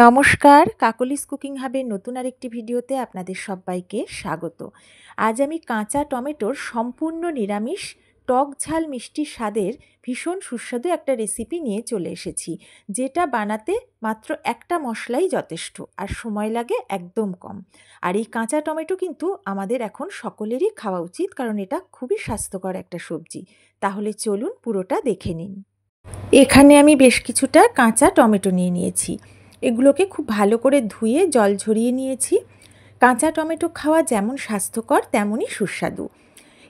নমস্কার, কাকলিস কুকিং হাবের নতুন আরেকটি ভিডিওতে আপনাদের সবাইকে স্বাগত। আজ আমি কাঁচা টমেটোর সম্পূর্ণ নিরামিষ টক ঝাল মিষ্টি স্বাদের ভীষণ সুস্বাদু একটা রেসিপি নিয়ে চলে এসেছি, যেটা বানাতে মাত্র একটা মশলাই যথেষ্ট আর সময় লাগে একদম কম। আর এই কাঁচা টমেটো কিন্তু আমাদের এখন সকলেরই খাওয়া উচিত, কারণ এটা খুবই স্বাস্থ্যকর একটা সবজি। তাহলে চলুন পুরোটা দেখে নিন। এখানে আমি বেশ কিছুটা কাঁচা টমেটো নিয়ে নিয়েছি। এগুলোকে খুব ভালো করে ধুয়ে জল ঝরিয়ে নিয়েছি। কাঁচা টমেটো খাওয়া যেমন স্বাস্থ্যকর তেমনই সুস্বাদু।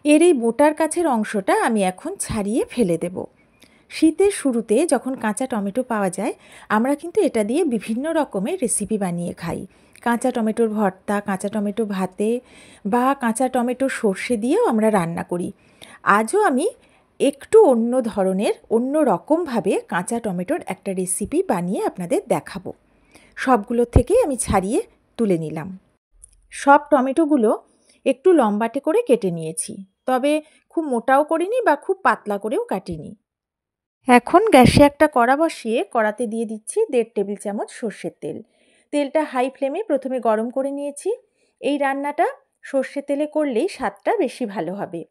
এর এই বোটার কাছের অংশটা আমি এখন ছাড়িয়ে ফেলে দেব। শীতের শুরুতে যখন কাঁচা টমেটো পাওয়া যায়, আমরা কিন্তু এটা দিয়ে বিভিন্ন রকমের রেসিপি বানিয়ে খাই। কাঁচা টমেটোর ভর্তা, কাঁচা টমেটো ভাতে বা কাঁচা টমেটো সর্ষে দিয়েও আমরা রান্না করি। আজও আমি একটু অন্য ধরনের, অন্য রকমভাবে কাঁচা টমেটোর একটা রেসিপি বানিয়ে আপনাদের দেখাবো। সবগুলো থেকেই আমি ছাড়িয়ে তুলে নিলাম। সব টমেটোগুলো একটু লম্বাটে করে কেটে নিয়েছি, তবে খুব মোটাও করিনি বা খুব পাতলা করেও কাটিনি। এখন গ্যাসে একটা কড়া বসিয়ে কড়াতে দিয়ে দিচ্ছি 1.5 টেবিল চামচ সর্ষের তেল। তেলটা হাই ফ্লেমে প্রথমে গরম করে নিয়েছি। এই রান্নাটা সর্ষের তেলে করলেই স্বাদটা বেশি ভালো হবে।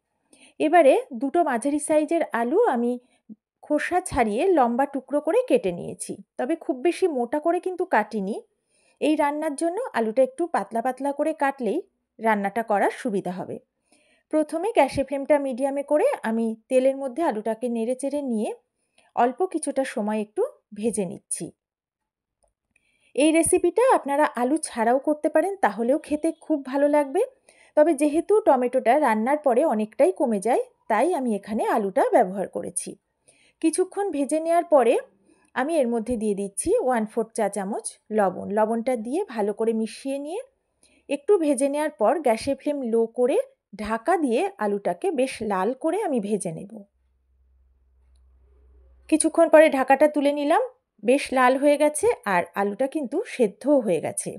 এবারে দুটো মাঝারি সাইজের আলু আমি খোসা ছাড়িয়ে লম্বা টুকরো করে কেটে নিয়েছি, তবে খুব বেশি মোটা করে কিন্তু কাটিনি। এই রান্নার জন্য আলুটা একটু পাতলা পাতলা করে কাটলেই রান্নাটা করার সুবিধা হবে। প্রথমে গ্যাসের ফ্লেমটা মিডিয়ামে করে আমি তেলের মধ্যে আলুটাকে নেড়ে চেড়ে নিয়ে অল্প কিছুটা সময় একটু ভেজে নিচ্ছি। এই রেসিপিটা আপনারা আলু ছাড়াও করতে পারেন, তাহলেও খেতে খুব ভালো লাগবে। তবে যেহেতু টমেটোটা রান্নার পরে অনেকটাই কমে যায়, তাই আমি এখানে আলুটা ব্যবহার করেছি। কিছুক্ষণ ভেজে নেওয়ার পরে আমি এর মধ্যে দিয়ে দিচ্ছি 1/4 চা চামচ লবণ। লবণটা দিয়ে ভালো করে মিশিয়ে নিয়ে একটু ভেজে নেওয়ার পর গ্যাসের ফ্লেম লো করে ঢাকা দিয়ে আলুটাকে বেশ লাল করে আমি ভেজে নেব। কিছুক্ষণ পরে ঢাকাটা তুলে নিলাম। বেশ লাল হয়ে গেছে আর আলুটা কিন্তু সেদ্ধও হয়ে গেছে।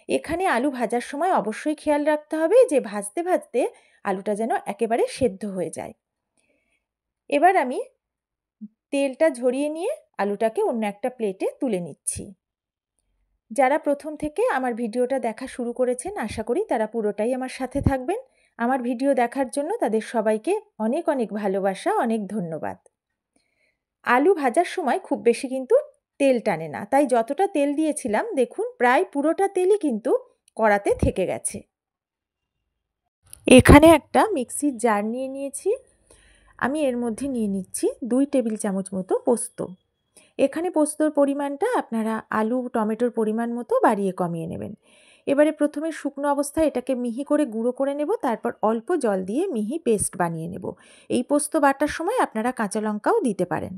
এখানে আলু ভাজার সময় অবশ্যই খেয়াল রাখতে হবে যে ভাজতে ভাজতে আলুটা যেন একেবারে সেদ্ধ হয়ে যায়। এবার আমি তেলটা ঝরিয়ে নিয়ে আলুটাকে অন্য একটা প্লেটে তুলে নিচ্ছি। যারা প্রথম থেকে আমার ভিডিওটা দেখা শুরু করেছেন, আশা করি তারা পুরোটাই আমার সাথে থাকবেন। আমার ভিডিও দেখার জন্য তাদের সবাইকে অনেক অনেক ভালোবাসা, অনেক ধন্যবাদ। আলু ভাজার সময় খুব বেশি কিন্তু তেল টানে না, তাই যতটা তেল দিয়েছিলাম দেখুন প্রায় পুরোটা তেলই কিন্তু কড়াতে থেকে গেছে। এখানে একটা মিক্সির জার নিয়ে নিয়েছি। আমি এর মধ্যে নিয়ে নিচ্ছি 2 টেবিল চামচ মতো পোস্ত। এখানে পোস্তর পরিমাণটা আপনারা আলু টমেটোর পরিমাণ মতো বাড়িয়ে কমিয়ে নেবেন। এবারে প্রথমে শুকনো অবস্থায় এটাকে মিহি করে গুঁড়ো করে নেব, তারপর অল্প জল দিয়ে মিহি পেস্ট বানিয়ে নেব। এই পোস্ত বাটার সময় আপনারা কাঁচা লঙ্কাও দিতে পারেন।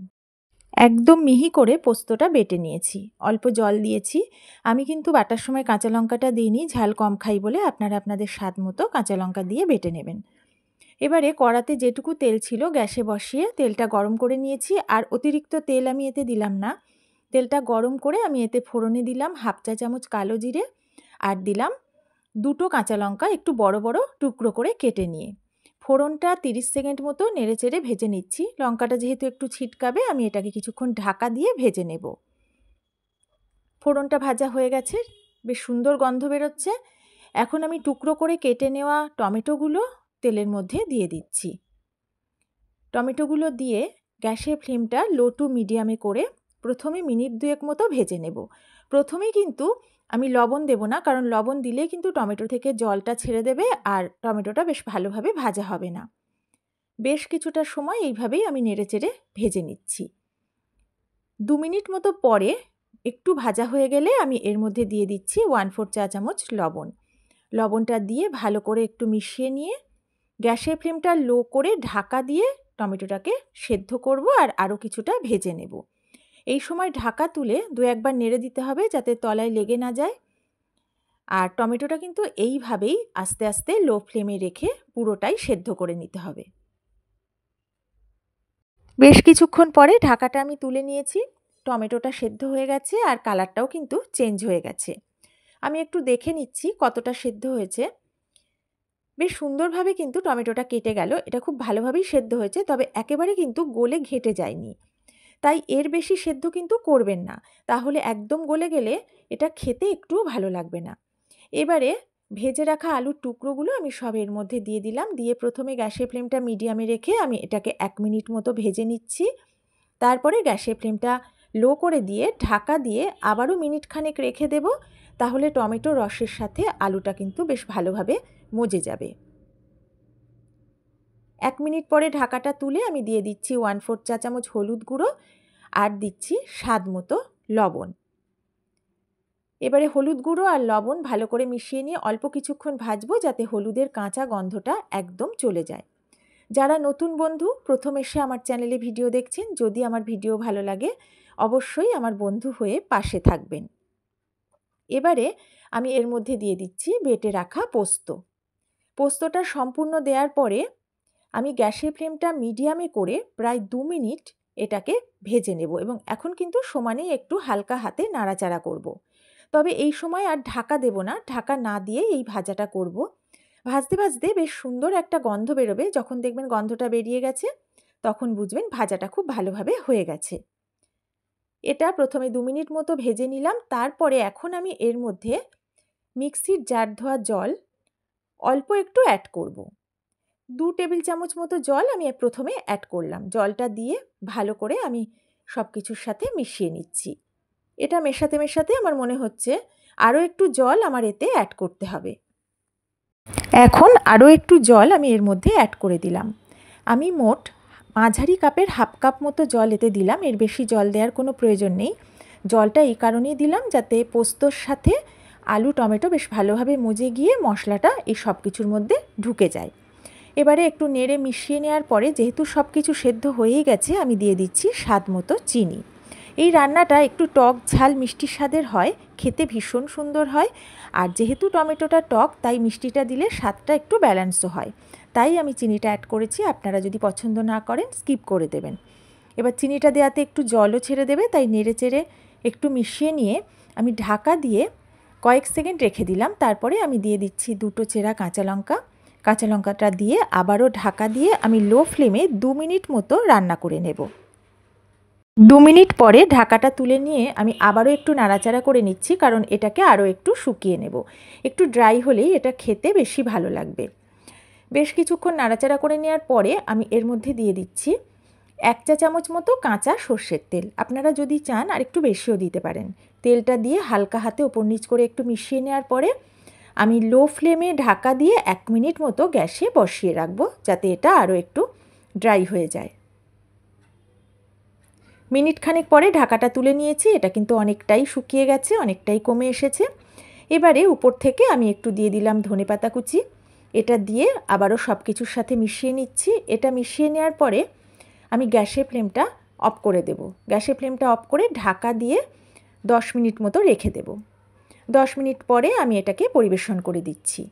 একদম মিহি করে পোস্তটা বেটে নিয়েছি, অল্প জল দিয়েছি। আমি কিন্তু বাটার সময় কাঁচা লঙ্কাটা দিইনি, ঝাল কম খাই বলে। আপনারা আপনাদের স্বাদ মতো কাঁচা লঙ্কা দিয়ে বেটে নেবেন। এবারে কড়াতে যেটুকু তেল ছিল গ্যাসে বসিয়ে তেলটা গরম করে নিয়েছি, আর অতিরিক্ত তেল আমি এতে দিলাম না। তেলটা গরম করে আমি এতে ফোড়নে দিলাম 1/2 চা চামচ কালো জিরে, আর দিলাম 2টো কাঁচা লঙ্কা একটু বড় বড় টুকরো করে কেটে নিয়ে। ফোড়নটা 30 সেকেন্ড মতো নেড়েচেড়ে ভেজে নিচ্ছি। লঙ্কাটা যেহেতু একটু ছিটকাবে, আমি এটাকে কিছুক্ষণ ঢাকা দিয়ে ভেজে নেব। ফোড়নটা ভাজা হয়ে গেছে, বেশ সুন্দর গন্ধ বেরোচ্ছে। এখন আমি টুকরো করে কেটে নেওয়া টমেটোগুলো তেলের মধ্যে দিয়ে দিচ্ছি। টমেটোগুলো দিয়ে গ্যাসের ফ্লেমটা লো টু মিডিয়ামে করে প্রথমে মিনিট 2 মতো ভেজে নেব। প্রথমেই কিন্তু আমি লবণ দেব না, কারণ লবণ দিলে কিন্তু টমেটো থেকে জলটা ছেড়ে দেবে আর টমেটোটা বেশ ভালোভাবে ভাজা হবে না। বেশ কিছুটা সময় এইভাবেই আমি নেড়েচেড়ে ভেজে নিচ্ছি। 2 মিনিট মতো পরে একটু ভাজা হয়ে গেলে আমি এর মধ্যে দিয়ে দিচ্ছি 1/4 চা চামচ লবণ। লবণটা দিয়ে ভালো করে একটু মিশিয়ে নিয়ে গ্যাসের ফ্লেমটা লো করে ঢাকা দিয়ে টমেটোটাকে সেদ্ধ করব আর আরও কিছুটা ভেজে নেব। এই সময় ঢাকা তুলে 2-1 বার নেড়ে দিতে হবে যাতে তলায় লেগে না যায়। আর টমেটোটা কিন্তু এইভাবেই আস্তে আস্তে লো ফ্লেমে রেখে পুরোটাই সেদ্ধ করে নিতে হবে। বেশ কিছুক্ষণ পরে ঢাকাটা আমি তুলে নিয়েছি। টমেটোটা সেদ্ধ হয়ে গেছে আর কালারটাও কিন্তু চেঞ্জ হয়ে গেছে। আমি একটু দেখে নিচ্ছি কতটা সেদ্ধ হয়েছে। বেশ সুন্দরভাবে কিন্তু টমেটোটা কেটে গেল। এটা খুব ভালোভাবেই সেদ্ধ হয়েছে, তবে একেবারে কিন্তু গলে ঘেঁটে যায়নি। তাই এর বেশি সেদ্ধ কিন্তু করবেন না, তাহলে একদম গলে গেলে এটা খেতে একটুও ভালো লাগবে না। এবারে ভেজে রাখা আলুর টুকরোগুলো আমি সব এর মধ্যে দিয়ে দিলাম। দিয়ে প্রথমে গ্যাসের ফ্লেমটা মিডিয়ামে রেখে আমি এটাকে 1 মিনিট মতো ভেজে নিচ্ছি। তারপরে গ্যাসের ফ্লেমটা লো করে দিয়ে ঢাকা দিয়ে আবারও মিনিট খানেক রেখে দেব। তাহলে টমেটো রসের সাথে আলুটা কিন্তু বেশ ভালোভাবে মজে যাবে। 1 মিনিট পরে ঢাকাটা তুলে আমি দিয়ে দিচ্ছি 1/4 চা চামচ হলুদ গুঁড়ো আর দিচ্ছি স্বাদ মতো লবণ। এবারে হলুদ গুঁড়ো আর লবণ ভালো করে মিশিয়ে নিয়ে অল্প কিছুক্ষণ ভাজবো, যাতে হলুদের কাঁচা গন্ধটা একদম চলে যায়। যারা নতুন বন্ধু প্রথম এসে আমার চ্যানেলে ভিডিও দেখছেন, যদি আমার ভিডিও ভালো লাগে অবশ্যই আমার বন্ধু হয়ে পাশে থাকবেন। এবারে আমি এর মধ্যে দিয়ে দিচ্ছি বেটে রাখা পোস্ত। পোস্তটা সম্পূর্ণ দেওয়ার পরে আমি গ্যাসের ফ্লেমটা মিডিয়ামে করে প্রায় 2 মিনিট এটাকে ভেজে নেব এবং এখন কিন্তু সমানেই একটু হালকা হাতে নাড়াচাড়া করব। তবে এই সময় আর ঢাকা দেব না, ঢাকা না দিয়ে এই ভাজাটা করব। ভাজতে ভাজতে বেশ সুন্দর একটা গন্ধ বেরোবে। যখন দেখবেন গন্ধটা বেরিয়ে গেছে তখন বুঝবেন ভাজাটা খুব ভালোভাবে হয়ে গেছে। এটা প্রথমে 2 মিনিট মতো ভেজে নিলাম। তারপরে এখন আমি এর মধ্যে মিক্সির জার ধোয়া জল অল্প একটু অ্যাড করব। 2 টেবিল চামচ মতো জল আমি প্রথমে অ্যাড করলাম। জলটা দিয়ে ভালো করে আমি সব কিছুর সাথে মিশিয়ে নিচ্ছি। এটা মেশাতে মেশাতে আমার মনে হচ্ছে আরও একটু জল আমার এতে অ্যাড করতে হবে। এখন আরও একটু জল আমি এর মধ্যে অ্যাড করে দিলাম। আমি মোট মাঝারি কাপের হাফ কাপ মতো জল এতে দিলাম। এর বেশি জল দেওয়ার কোনো প্রয়োজন নেই। জলটা এই কারণেই দিলাম যাতে পোস্তর সাথে আলু টমেটো বেশ ভালোভাবে মজে গিয়ে মশলাটা এই সব কিছুর মধ্যে ঢুকে যায়। এবারে একটু নেড়ে মিশিয়ে নেওয়ার পরে যেহেতু সব কিছু সেদ্ধ হয়েই গেছে আমি দিয়ে দিচ্ছি স্বাদ মতো চিনি। এই রান্নাটা একটু টক ঝাল মিষ্টি স্বাদের হয়, খেতে ভীষণ সুন্দর হয়। আর যেহেতু টমেটোটা টক তাই মিষ্টিটা দিলে স্বাদটা একটু ব্যালেন্সও হয়, তাই আমি চিনিটা অ্যাড করেছি। আপনারা যদি পছন্দ না করেন স্কিপ করে দেবেন। এবার চিনিটা দেওয়াতে একটু জলও ছেড়ে দেবে, তাই নেড়ে চেড়ে একটু মিশিয়ে নিয়ে আমি ঢাকা দিয়ে কয়েক সেকেন্ড রেখে দিলাম। তারপরে আমি দিয়ে দিচ্ছি 2টো চেরা কাঁচা লঙ্কা। কাঁচা লঙ্কাটা দিয়ে আবারও ঢাকা দিয়ে আমি লো ফ্লেমে 2 মিনিট মতো রান্না করে নেব। 2 মিনিট পরে ঢাকাটা তুলে নিয়ে আমি আবারও একটু নাড়াচাড়া করে নিচ্ছি, কারণ এটাকে আরও একটু শুকিয়ে নেব। একটু ড্রাই হলেই এটা খেতে বেশি ভালো লাগবে। বেশ কিছুক্ষণ নাড়াচাড়া করে নেওয়ার পরে আমি এর মধ্যে দিয়ে দিচ্ছি 1 চা চামচ মতো কাঁচা সর্ষের তেল। আপনারা যদি চান আর একটু বেশিও দিতে পারেন। তেলটা দিয়ে হালকা হাতে ওপর নিচ করে একটু মিশিয়ে নেওয়ার পরে আমি লো ফ্লেমে ঢাকা দিয়ে 1 মিনিট মতো গ্যাসে বসিয়ে রাখবো, যাতে এটা আরও একটু ড্রাই হয়ে যায়। মিনিট খানেক পরে ঢাকাটা তুলে নিয়েছি। এটা কিন্তু অনেকটাই শুকিয়ে গেছে, অনেকটাই কমে এসেছে। এবারে উপর থেকে আমি একটু দিয়ে দিলাম ধনেপাতা কুচি। এটা দিয়ে আবারও সব কিছুর সাথে মিশিয়ে নিচ্ছি। এটা মিশিয়ে নেওয়ার পরে আমি গ্যাসের ফ্লেমটা অফ করে দেব। গ্যাসের ফ্লেমটা অফ করে ঢাকা দিয়ে 10 মিনিট মতো রেখে দেব। 10 মিনিট পরে আমি এটাকে পরিবেশন করে দিচ্ছি।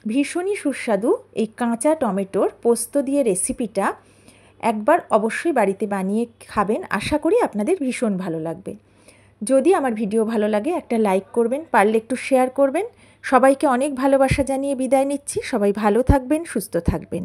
ভীষণই সুস্বাদু এই কাঁচা টমেটোর পোস্ত দিয়ে রেসিপিটা একবার অবশ্যই বাড়িতে বানিয়ে খাবেন। আশা করি আপনাদের ভীষণ ভালো লাগবে। যদি আমার ভিডিও ভালো লাগে একটা লাইক করবেন, পারলে একটু শেয়ার করবেন। সবাইকে অনেক ভালোবাসা জানিয়ে বিদায় নিচ্ছি। সবাই ভালো থাকবেন, সুস্থ থাকবেন।